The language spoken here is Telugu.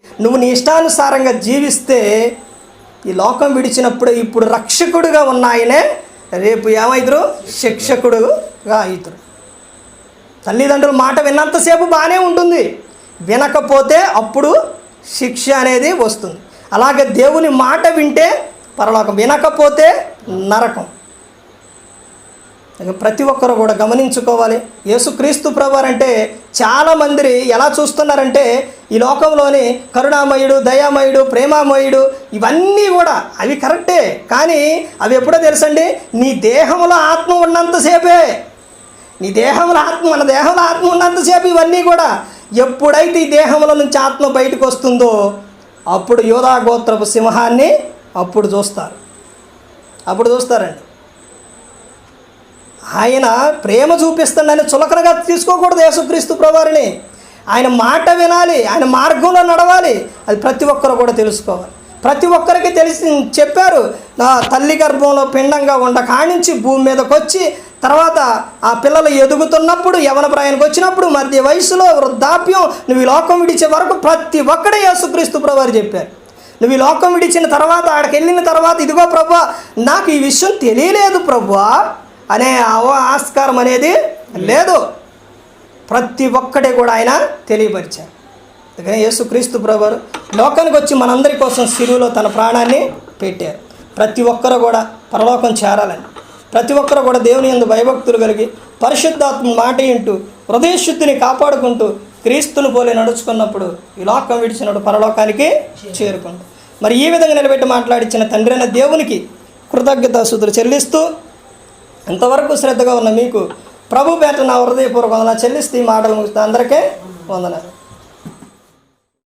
నువ్వు నీ ఇష్టానుసారంగా జీవిస్తే ఈ లోకం విడిచినప్పుడు ఇప్పుడు రక్షకుడుగా ఉన్న ఆయనే రేపు ఏమవుతారు? శిక్షకుడుగా అవుతారు. తల్లిదండ్రుల మాట విన్నంతసేపు బాగానే ఉంటుంది, వినకపోతే అప్పుడు శిక్ష అనేది వస్తుంది. అలాగే దేవుని మాట వింటే పరలోకం, వినకపోతే నరకం. ప్రతి ఒక్కరు కూడా గమనించుకోవాలి. యేసుక్రీస్తు ప్రభువారంటే చాలామంది ఎలా చూస్తున్నారంటే ఈ లోకంలోని కరుణామయుడు, దయామయుడు, ప్రేమామయుడు ఇవన్నీ కూడా అవి కరెక్టే, కానీ అవి ఎప్పుడో తెలుసండి, నీ దేహంలో ఆత్మ ఉన్నంతసేపే. నీ దేహంలో ఆత్మ, మన దేహంలో ఆత్మ ఉన్నంతసేపు ఇవన్నీ కూడా. ఎప్పుడైతే ఈ దేహంలో నుంచి ఆత్మ బయటకు వస్తుందో అప్పుడు యోధా గోత్రపు సింహాన్ని అప్పుడు చూస్తారండి. ఆయన ప్రేమ చూపిస్తాడని చులకనగా తీసుకోకూడదు యేసుక్రీస్తు ప్రభువారిని. ఆయన మాట వినాలి, ఆయన మార్గంలో నడవాలి. అది ప్రతి ఒక్కరు కూడా తెలుసుకోవాలి. ప్రతి ఒక్కరికి తెలిసి చెప్పారు. నా తల్లి గర్భంలో పిండంగా ఉండ కానించి భూమి మీదకి వచ్చి, తర్వాత ఆ పిల్లలు ఎదుగుతున్నప్పుడు, యవన ప్రాయానికి వచ్చినప్పుడు, మధ్య వయసులో, వృద్ధాప్యం, నువ్వు ఈ లోకం విడిచే వరకు ప్రతి ఒక్కడే యేసుక్రీస్తు ప్రభువారు చెప్పారు. నువ్వు ఈ లోకం విడిచిన తర్వాత, ఆడికి వెళ్ళిన తర్వాత, ఇదిగో ప్రభువా నాకు ఈ విషయం తెలియలేదు ప్రభువా అనే ఆస్కారం అనేది లేదు. ప్రతి ఒక్కడే కూడా ఆయన తెలియపరిచారు. అందుకని యేసుక్రీస్తు ప్రభువారు లోకానికి వచ్చి మనందరి కోసం సిలువలో తన ప్రాణాన్ని పెట్టారు. ప్రతి ఒక్కరు కూడా పరలోకం చేరాలని, ప్రతి ఒక్కరు కూడా దేవుని యందు భయభక్తులు కలిగి పరిశుద్ధాత్మ మాట వింటూ హృదయశుద్ధిని కాపాడుకుంటూ క్రీస్తును పోలి నడుచుకున్నప్పుడు ఈ లోకం విడిచినప్పుడు పరలోకానికి చేరుకుంటాం. మరి ఈ విధంగా నిలబెట్టి మాట్లాడించిన తండ్రి అయిన దేవునికి కృతజ్ఞతాస్తుతులు చెల్లిస్తూ, ఎంతవరకు శ్రద్ధగా ఉన్న మీకు ప్రభు పేట నా హృదయపూర్వక వందనాలు చెల్లిస్తూ ఈ మాటలు ముగిస్తూ అందరికీ వందనాలు.